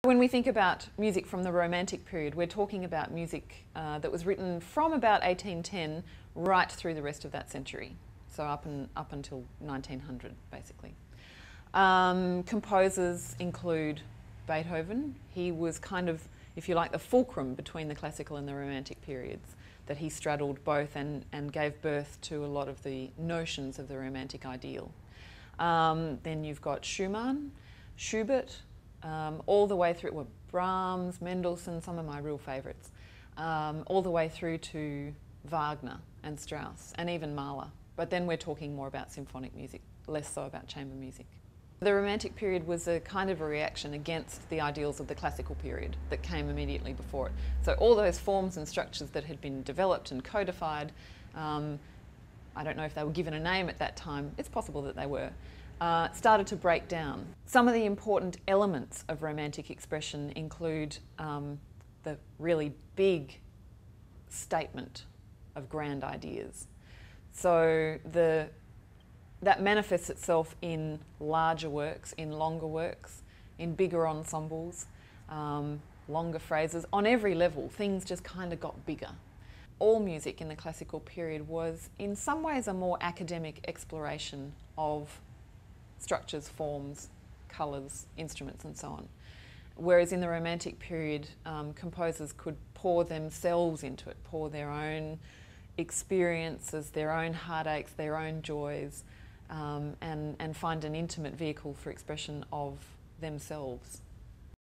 When we think about music from the Romantic period, we're talking about music that was written from about 1810 right through the rest of that century, so up until 1900 basically. Composers include Beethoven. He was kind of, if you like, the fulcrum between the classical and the Romantic periods, that he straddled both and gave birth to a lot of the notions of the Romantic ideal. Then you've got Schumann, Schubert, all the way through, well, Brahms, Mendelssohn, some of my real favourites, all the way through to Wagner and Strauss and even Mahler. But then we're talking more about symphonic music, less so about chamber music. The Romantic period was a kind of a reaction against the ideals of the classical period that came immediately before it. So all those forms and structures that had been developed and codified, I don't know if they were given a name at that time, it's possible that they were, started to break down. Some of the important elements of Romantic expression include the really big statement of grand ideas. So that manifests itself in larger works, in longer works, in bigger ensembles, longer phrases. On every level, things just kind of got bigger. All music in the classical period was, in some ways, a more academic exploration of structures, forms, colours, instruments and so on. Whereas in the Romantic period, composers could pour themselves into it, pour their own experiences, their own heartaches, their own joys, and find an intimate vehicle for expression of themselves.